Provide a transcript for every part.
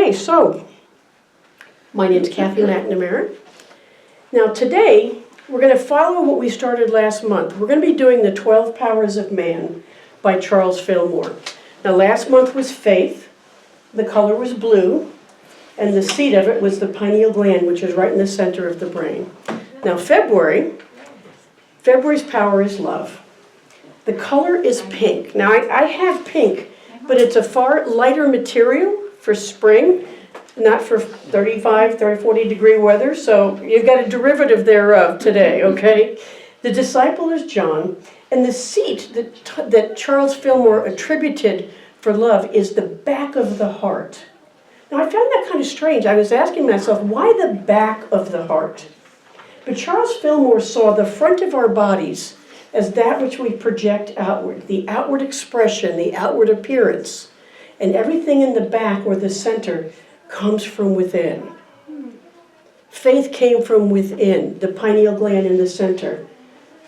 Okay, so my name's Kathy McNamara. Now today, we're going to follow what we started last month. We're going to be doing the 12 Powers of Man by Charles Fillmore. Now last month was faith, the color was blue, and the seat of it was the pineal gland, which is right in the center of the brain. Now February's power is love. The color is pink. Now I have pink, but it's a far lighter material for spring, not for 35, 30, 40 degree weather, so you've got a derivative thereof today, okay? The disciple is John, and the seat that Charles Fillmore attributed for love is the back of the heart. Now I found that kind of strange. I was asking myself, why the back of the heart? But Charles Fillmore saw the front of our bodies as that which we project outward, the outward expression, the outward appearance, and everything in the back or the center comes from within. Faith came from within, the pineal gland in the center.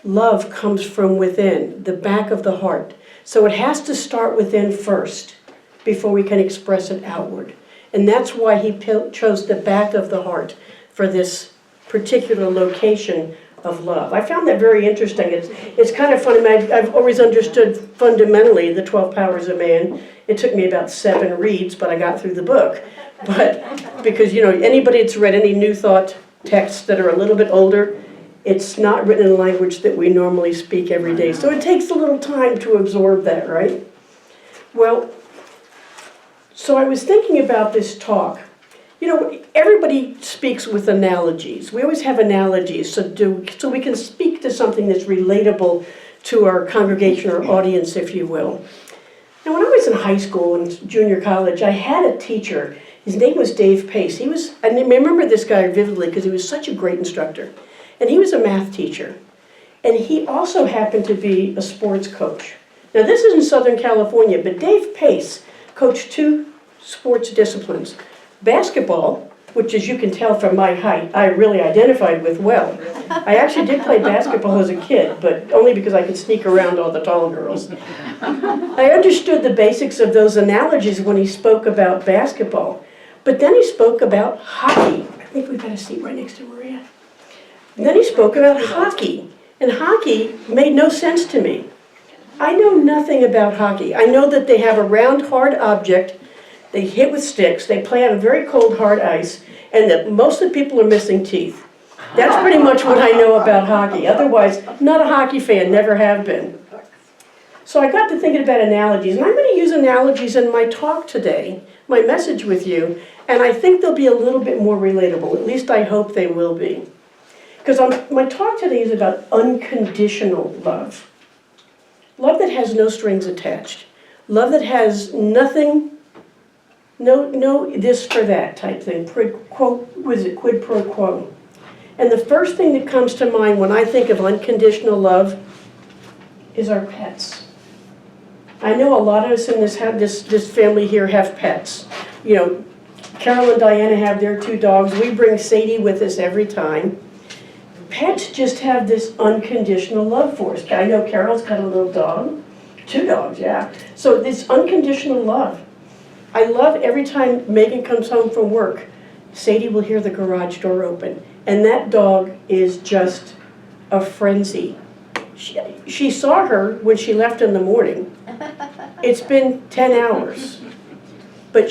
Love comes from within, the back of the heart. So it has to start within first before we can express it outward. And that's why he chose the back of the heart for this particular location of love. I found that very interesting. It's kind of funny. I've always understood fundamentally the 12 Powers of Man. It took me about 7 reads, but I got through the book. But because, anybody that's read any New Thought texts that are a little bit older, it's not written in a language that we normally speak every day. So it takes a little time to absorb that, right? Well, so I was thinking about this talk. Everybody speaks with analogies. We always have analogies so we can speak to something that's relatable to our congregation or audience, if you will. Now, when I was in high school and junior college, I had a teacher. His name was Dave Pace. I remember this guy vividly because he was such a great instructor. And he was a math teacher. And he also happened to be a sports coach. Now, this is in Southern California, but Dave Pace coached 2 sports disciplines. Basketball, which as you can tell from my height, I really identified with well. I actually did play basketball as a kid, but only because I could sneak around all the tall girls. I understood the basics of those analogies when he spoke about basketball, but then he spoke about hockey. I think we've got a seat right next to Maria. And then he spoke about hockey, and hockey made no sense to me. I know nothing about hockey. I know that they have a round, hard object. They hit with sticks, they play on very cold, hard ice, and that most of the people are missing teeth. That's pretty much what I know about hockey. Otherwise, not a hockey fan, never have been. So I got to thinking about analogies, and I'm going to use analogies in my talk today, my message with you, and I think they'll be a little bit more relatable. At least I hope they will be. Because my talk today is about unconditional love. Love that has no strings attached. Love that has nothing. No, this for that type thing. Quid pro quo. And the first thing that comes to mind when I think of unconditional love is our pets. I know a lot of us in this family here have pets. Carol and Diana have their 2 dogs. We bring Sadie with us every time. Pets just have this unconditional love for us. I know Carol's got a little dog. 2 dogs, yeah. So this unconditional love. I love every time Megan comes home from work, Sadie will hear the garage door open. And that dog is just a frenzy. She saw her when she left in the morning. It's been 10 hours. But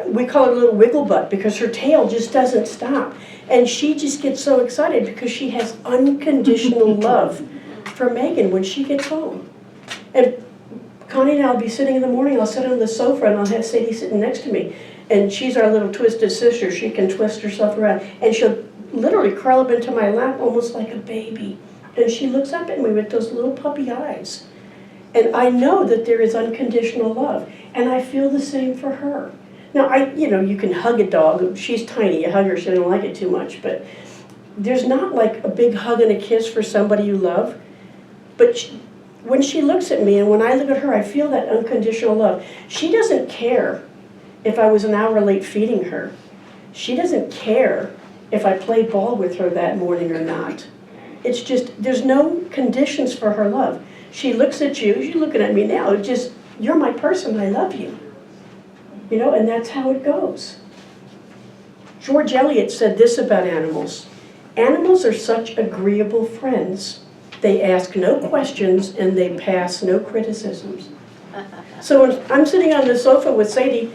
we call her a little wiggle butt because her tail just doesn't stop. And she just gets so excited because she has unconditional love for Megan when she gets home. And Connie and I will be sitting in the morning, I'll sit on the sofa and I'll have Sadie sitting next to me. And she's our little twisted sister. She can twist herself around. And she'll literally curl up into my lap almost like a baby. And she looks up at me with those little puppy eyes. And I know that there is unconditional love. And I feel the same for her. Now, you can hug a dog. She's tiny. You hug her, she doesn't like it too much. But there's not like a big hug and a kiss for somebody you love. But when she looks at me and when I look at her, I feel that unconditional love. She doesn't care if I was an hour late feeding her. She doesn't care if I played ball with her that morning or not. It's just, there's no conditions for her love. She looks at you, she's looking at me now, you're my person, I love you. And that's how it goes. George Eliot said this about animals. Animals are such agreeable friends. They ask no questions and they pass no criticisms. So when I'm sitting on the sofa with Sadie,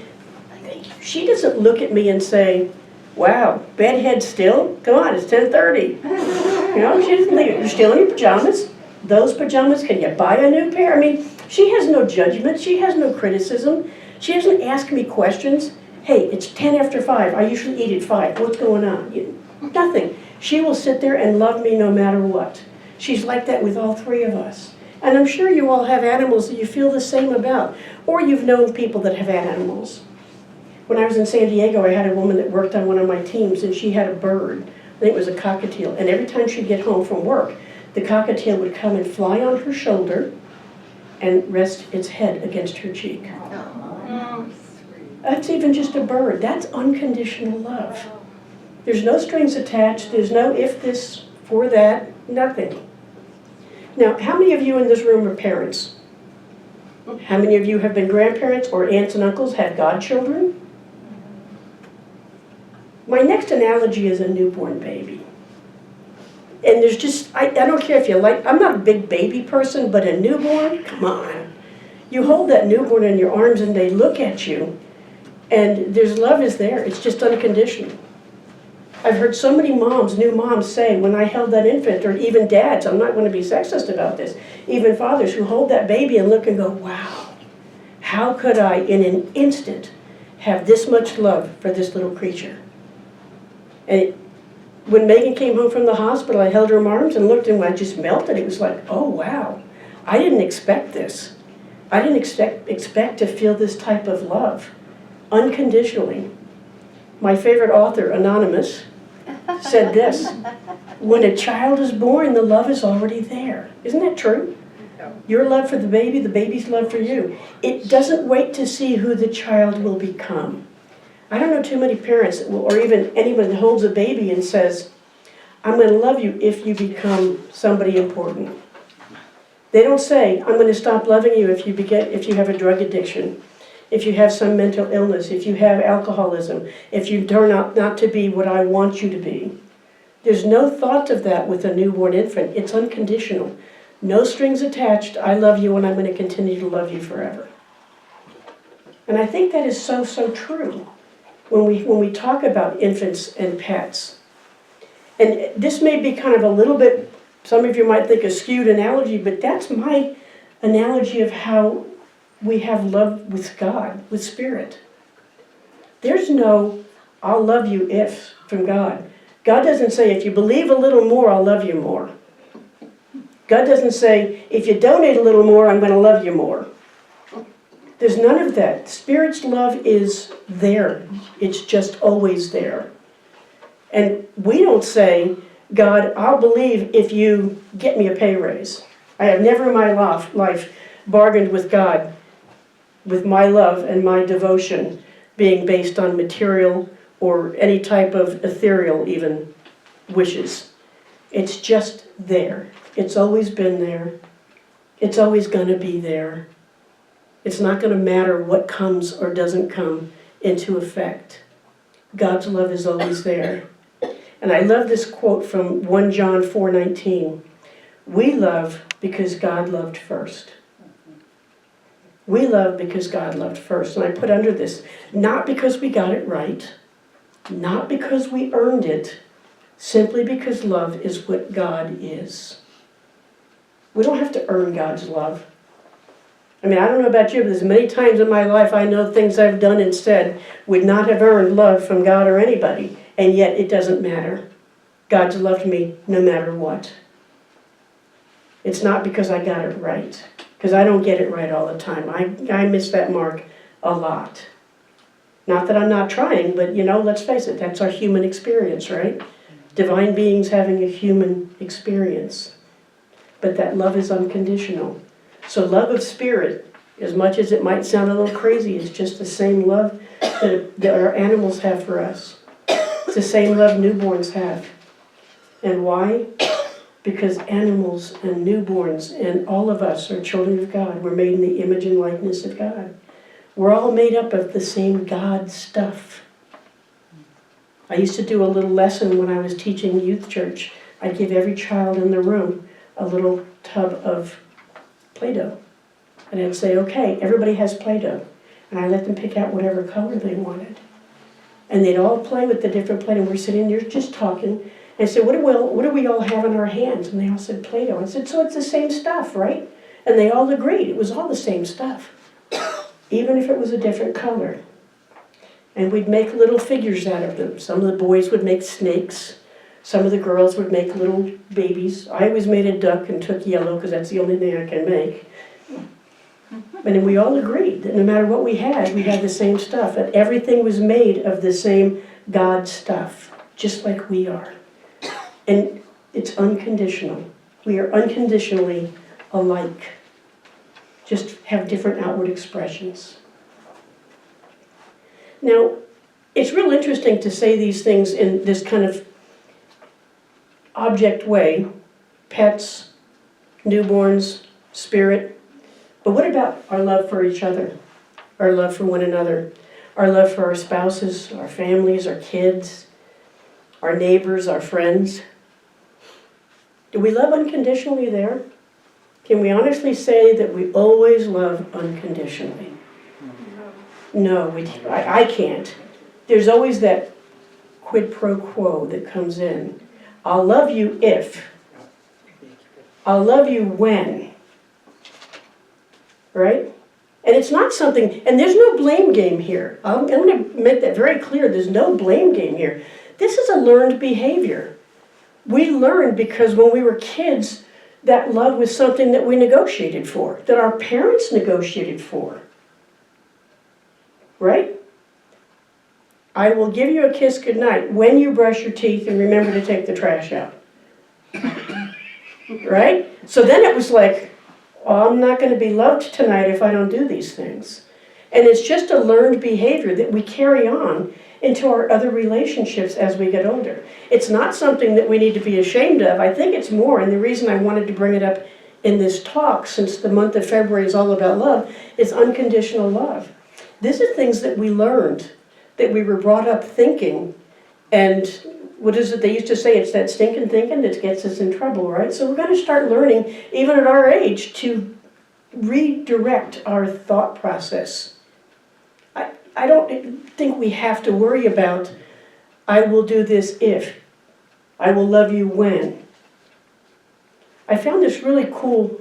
she doesn't look at me and say, wow, bedhead still? Come on, it's 10:30. She doesn't think, you're still in your pajamas? Those pajamas, can you buy a new pair? I mean, she has no judgment, she has no criticism. She doesn't ask me questions. Hey, it's 10 after 5, I usually eat at 5, what's going on? Nothing. She will sit there and love me no matter what. She's like that with all three of us. And I'm sure you all have animals that you feel the same about. Or you've known people that have had animals. When I was in San Diego, I had a woman that worked on one of my teams, and she had a bird. I think it was a cockatiel. And every time she'd get home from work, the cockatiel would come and fly on her shoulder and rest its head against her cheek. That's even just a bird. That's unconditional love. There's no strings attached. There's no if this, for that, nothing. Now, how many of you in this room are parents? How many of you have been grandparents or aunts and uncles, have godchildren? My next analogy is a newborn baby. And there's just, I don't care if you like, I'm not a big baby person, but a newborn, come on. You hold that newborn in your arms and they look at you, and there's love is there. It's just unconditional. I've heard so many moms, new moms say, when I held that infant, or even dads, I'm not going to be sexist about this, even fathers who hold that baby and look and go, wow, how could I, in an instant, have this much love for this little creature? And when Megan came home from the hospital, I held her in my arms and looked, and I just melted. It was like, oh, wow, I didn't expect this. I didn't expect to feel this type of love, unconditionally. My favorite author, Anonymous, said this, when a child is born, the love is already there. Isn't that true? Your love for the baby's love for you. It doesn't wait to see who the child will become. I don't know too many parents, or even anyone that holds a baby and says, I'm going to love you if you become somebody important. They don't say, I'm going to stop loving you if you have a drug addiction, if you have some mental illness, if you have alcoholism, if you turn out not to be what I want you to be. There's no thought of that with a newborn infant. It's unconditional. No strings attached. I love you and I'm going to continue to love you forever. And I think that is so, so true when we talk about infants and pets. And this may be kind of a little bit, some of you might think a skewed analogy, but that's my analogy of how we have love with God, with Spirit. There's no, I'll love you if from God. God doesn't say, if you believe a little more, I'll love you more. God doesn't say, if you donate a little more, I'm going to love you more. There's none of that. Spirit's love is there. It's just always there. And we don't say, God, I'll believe if you get me a pay raise. I have never in my life bargained with God with my love and my devotion being based on material or any type of ethereal even wishes. It's just there. It's always been there. It's always going to be there. It's not going to matter what comes or doesn't come into effect. God's love is always there. And I love this quote from 1 John 4:19. We love because God loved first. We love because God loved first. And I put under this, not because we got it right, not because we earned it, simply because love is what God is. We don't have to earn God's love. I mean, I don't know about you, but there's many times in my life I know things I've done and said would not have earned love from God or anybody, and yet it doesn't matter. God's loved me no matter what. It's not because I got it right, because I don't get it right all the time. I miss that mark a lot. Not that I'm not trying, but let's face it, that's our human experience, right? Divine beings having a human experience. But that love is unconditional. So love of Spirit, as much as it might sound a little crazy, is just the same love that our animals have for us. It's the same love newborns have. And why? Because animals and newborns and all of us are children of God. We're made in the image and likeness of God. We're all made up of the same God stuff. I used to do a little lesson when I was teaching youth church. I'd give every child in the room a little tub of Play-Doh. And I'd say, okay, everybody has Play-Doh. And I let them pick out whatever color they wanted. And they'd all play with the different Play-Doh. We're sitting there just talking. And I said, what do we all have in our hands? And they all said Play-Doh. I said, so it's the same stuff, right? And they all agreed. It was all the same stuff, even if it was a different color. And we'd make little figures out of them. Some of the boys would make snakes. Some of the girls would make little babies. I always made a duck and took yellow because that's the only thing I can make. And then we all agreed that no matter what we had the same stuff. That everything was made of the same God stuff, just like we are. And it's unconditional. We are unconditionally alike. Just have different outward expressions. Now, it's real interesting to say these things in this kind of object way. Pets, newborns, spirit. But what about our love for each other? Our love for one another? Our love for our spouses, our families, our kids, our neighbors, our friends? Do we love unconditionally there? Can we honestly say that we always love unconditionally? No, I can't. There's always that quid pro quo that comes in. I'll love you if. I'll love you when. Right? And it's not something, and there's no blame game here. I'm going to make that very clear. There's no blame game here. This is a learned behavior. We learned because when we were kids, that love was something that we negotiated for, that our parents negotiated for. Right? I will give you a kiss goodnight when you brush your teeth and remember to take the trash out. Right? So then it was like, oh, I'm not going to be loved tonight if I don't do these things. And it's just a learned behavior that we carry on into our other relationships as we get older. It's not something that we need to be ashamed of. I think it's more, and the reason I wanted to bring it up in this talk, since the month of February is all about love, is unconditional love. These are things that we learned, that we were brought up thinking, and what is it they used to say? It's that stinking thinking that gets us in trouble, right? So we're going to start learning, even at our age, to redirect our thought process. I don't think we have to worry about, I will do this if, I will love you when. I found this really cool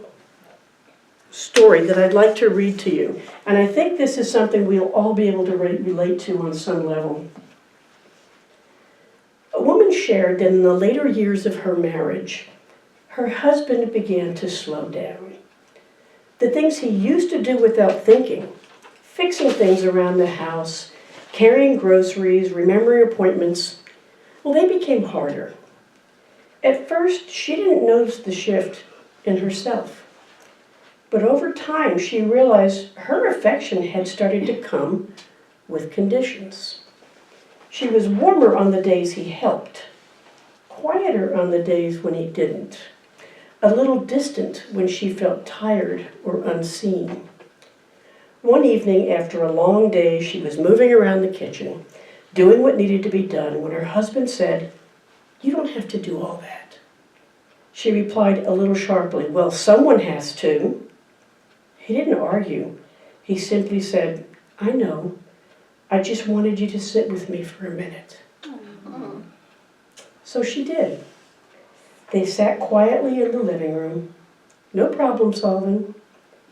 story that I'd like to read to you. And I think this is something we'll all be able to relate to on some level. A woman shared that in the later years of her marriage, her husband began to slow down. The things he used to do without thinking, fixing things around the house, carrying groceries, remembering appointments, well, they became harder. At first, she didn't notice the shift in herself. But over time, she realized her affection had started to come with conditions. She was warmer on the days he helped, quieter on the days when he didn't, a little distant when she felt tired or unseen. One evening, after a long day, she was moving around the kitchen, doing what needed to be done, when her husband said, "You don't have to do all that." She replied a little sharply, "Well, someone has to." He didn't argue. He simply said, "I know. I just wanted you to sit with me for a minute." So she did. They sat quietly in the living room. No problem solving,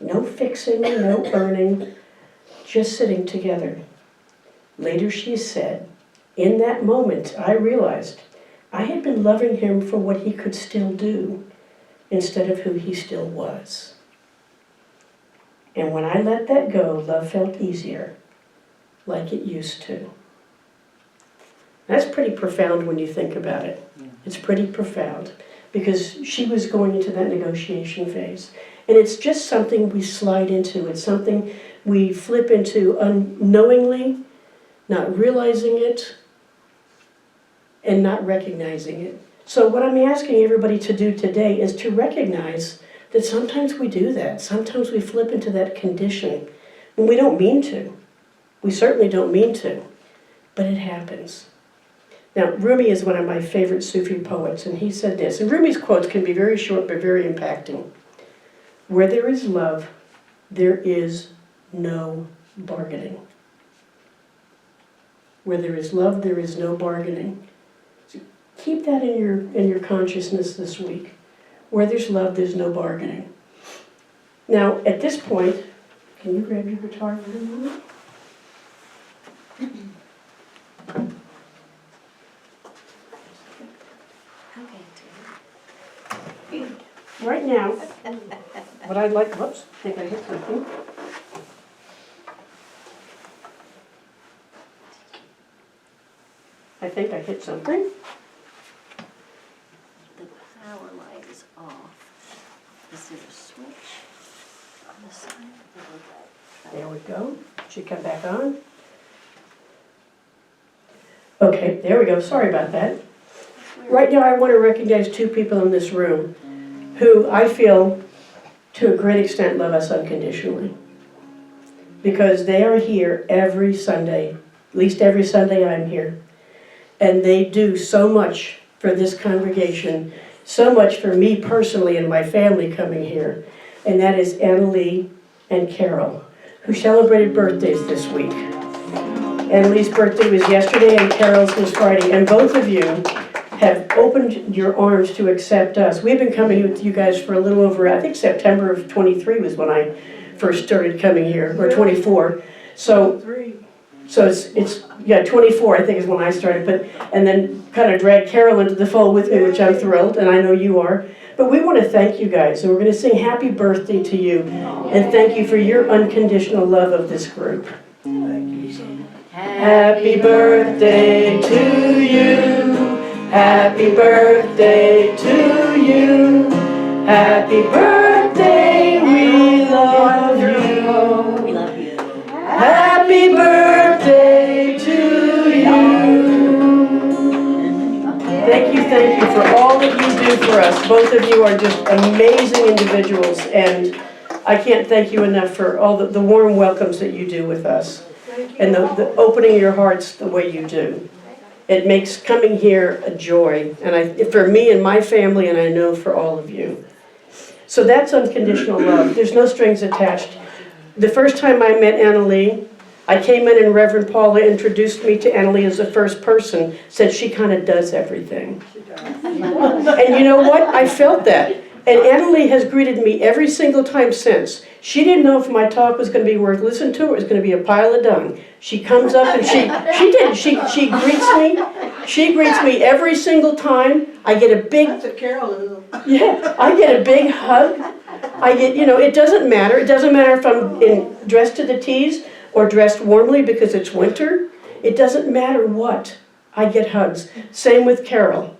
no fixing, no earning, just sitting together. Later she said, "In that moment I realized I had been loving him for what he could still do instead of who he still was. And when I let that go, love felt easier, like it used to." That's pretty profound when you think about it. It's pretty profound because she was going into that negotiation phase. And it's just something we slide into. It's something we flip into unknowingly, not realizing it, and not recognizing it. So what I'm asking everybody to do today is to recognize that sometimes we do that. Sometimes we flip into that condition when we don't mean to. We certainly don't mean to, but it happens. Now, Rumi is one of my favorite Sufi poets, and he said this, and Rumi's quotes can be very short but very impacting. Where there is love, there is no bargaining. Where there is love, there is no bargaining. So keep that in your consciousness this week. Where there's love, there's no bargaining. Now, at this point, can you grab your guitar for a moment? Right now, what I'd like, whoops, I think I hit something. I think I hit something. The power light is off. Is there a switch on the side? There we go. Should come back on. Okay, there we go. Sorry about that. Right now I want to recognize two people in this room who I feel to a great extent love us unconditionally. Because they are here every Sunday, at least every Sunday I'm here. And they do so much for this congregation, so much for me personally and my family coming here. And that is Annalee and Carol, who celebrated birthdays this week. Annalee's birthday was yesterday and Carol's was Friday. And both of you have opened your arms to accept us. We've been coming with you guys for a little over, I think September of 23 was when I first started coming here, or 24. So it's 24 I think is when I started, and then kind of dragged Carol into the fold with me, which I'm thrilled, and I know you are. But we want to thank you guys, and we're going to sing happy birthday to you, and thank you for your unconditional love of this group. Happy birthday to you. Happy birthday to you. Happy birthday, we love you. We love you. Happy birthday to you. Thank you for all that you do for us. Both of you are just amazing individuals, and I can't thank you enough for all the warm welcomes that you do with us. And the opening your hearts the way you do. It makes coming here a joy, and for me and my family, and I know for all of you. So that's unconditional love. There's no strings attached. The first time I met Annalee, I came in and Reverend Paula introduced me to Annalee as the first person, said she kind of does everything. And you know what? I felt that. And Annalee has greeted me every single time since. She didn't know if my talk was going to be worth listening to or it was going to be a pile of dung. She comes up and she greets me. She greets me every single time. I get a big... That's a Carol is. Yeah, I get a big hug. I get, it doesn't matter. It doesn't matter if I'm dressed to the T's or dressed warmly because it's winter. It doesn't matter what. I get hugs. Same with Carol.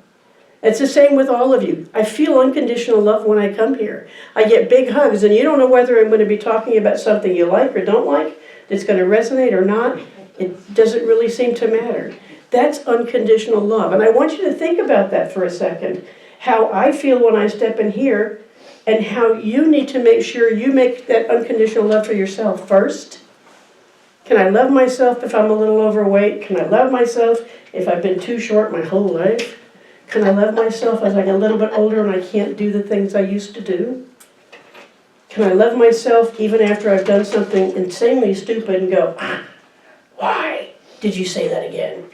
It's the same with all of you. I feel unconditional love when I come here. I get big hugs, and you don't know whether I'm going to be talking about something you like or don't like, that's going to resonate or not. It doesn't really seem to matter. That's unconditional love. And I want you to think about that for a second. How I feel when I step in here, and how you need to make sure you make that unconditional love for yourself first. Can I love myself if I'm a little overweight? Can I love myself if I've been too short my whole life? Can I love myself as I get a little bit older and I can't do the things I used to do? Can I love myself even after I've done something insanely stupid and go, why did you say that again?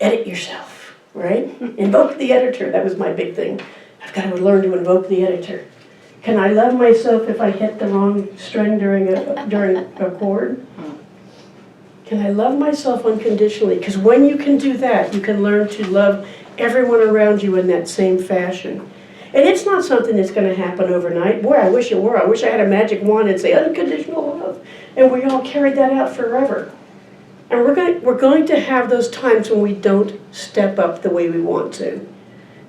Edit yourself, right? Invoke the editor. That was my big thing. I've got to learn to invoke the editor. Can I love myself if I hit the wrong string during a chord? Can I love myself unconditionally? Because when you can do that, you can learn to love everyone around you in that same fashion. And it's not something that's going to happen overnight. Boy, I wish it were. I wish I had a magic wand and say unconditional love. And we all carried that out forever. And we're going to have those times when we don't step up the way we want to.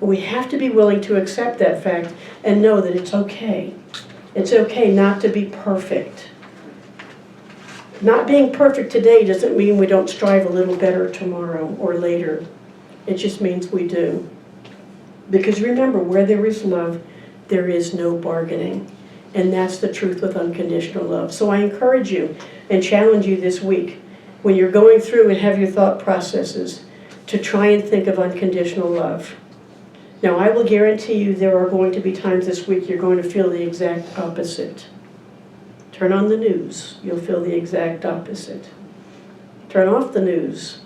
And we have to be willing to accept that fact and know that it's okay. It's okay not to be perfect. Not being perfect today doesn't mean we don't strive a little better tomorrow or later. It just means we do. Because remember, where there is love, there is no bargaining. And that's the truth with unconditional love. So I encourage you and challenge you this week, when you're going through and have your thought processes, to try and think of unconditional love. Now, I will guarantee you there are going to be times this week you're going to feel the exact opposite. Turn on the news, you'll feel the exact opposite. Turn off the news,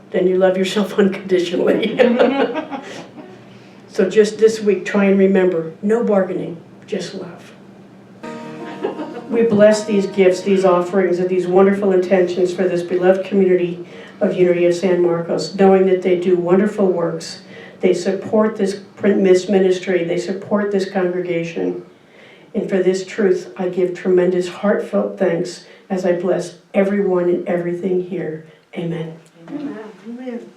then you love yourself unconditionally. So just this week, try and remember, no bargaining, just love. We bless these gifts, these offerings, and these wonderful intentions for this beloved community of Unity of San Marcos, knowing that they do wonderful works. They support this ministry, they support this congregation. And for this truth, I give tremendous heartfelt thanks as I bless everyone and everything here. Amen. Amen.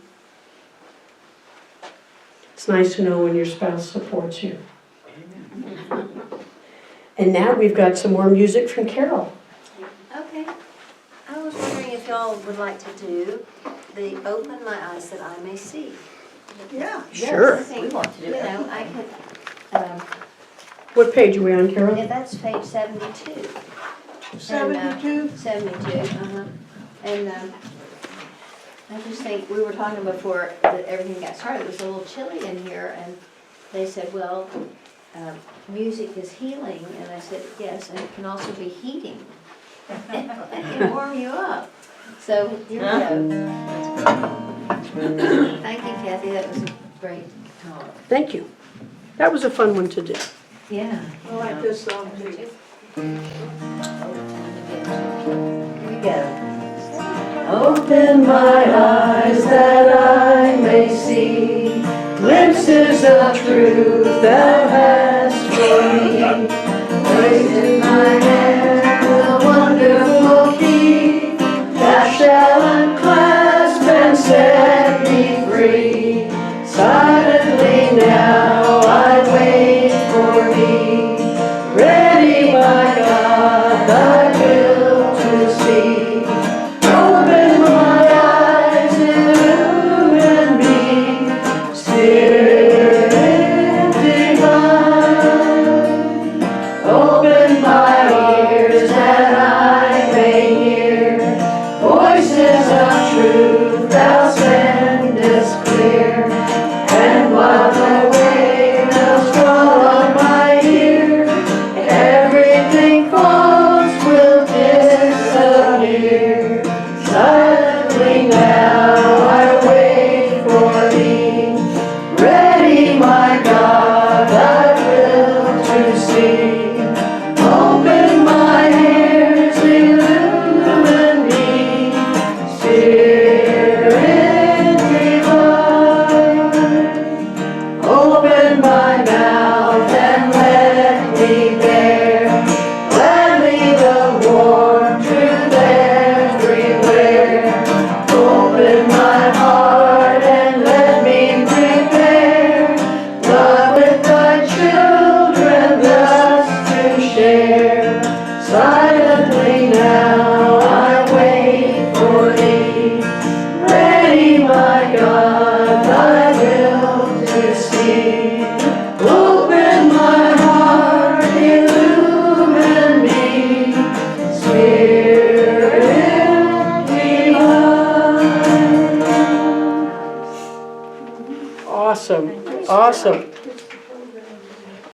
It's nice to know when your spouse supports you. And now we've got some more music from Carol. Okay. I was wondering if y'all would like to do the Open My Eyes That I May See. Yeah. Sure. I think, I could, What page are we on, Carol? yeah, that's page 72. 72? 72, And I just think, we were talking before that everything got started, it was a little chilly in here, and they said, well, music is healing, and I said, yes, and it can also be heating. It can warm you up. So, here we go. Thank you, Kathy, that was a great talk. Thank you. That was a fun one to do. Yeah. I like this song too. Here we go. Open my eyes that I may see glimpses of truth thou hast for me. Placed in my hand the wonderful key that shall unclasp and set me free. Silently now I wait for thee, ready my God thy will to see. Open my eyes, illumine me, Spirit divine. Open my ears that I may hear voices of truth thou sendest clear. And while the waves fall on my ear, everything false will disappear. Silently now I wait for thee, ready my God thy will to see. Open my ears, illumine me, Spirit divine. Open my mouth and let me bear gladly the warm truth everywhere. Open my heart and let me prepare love with thy children thus to share. Silently now I wait for thee, ready my God thy will to see. Open my heart, illumine me, Spirit divine. Awesome, awesome.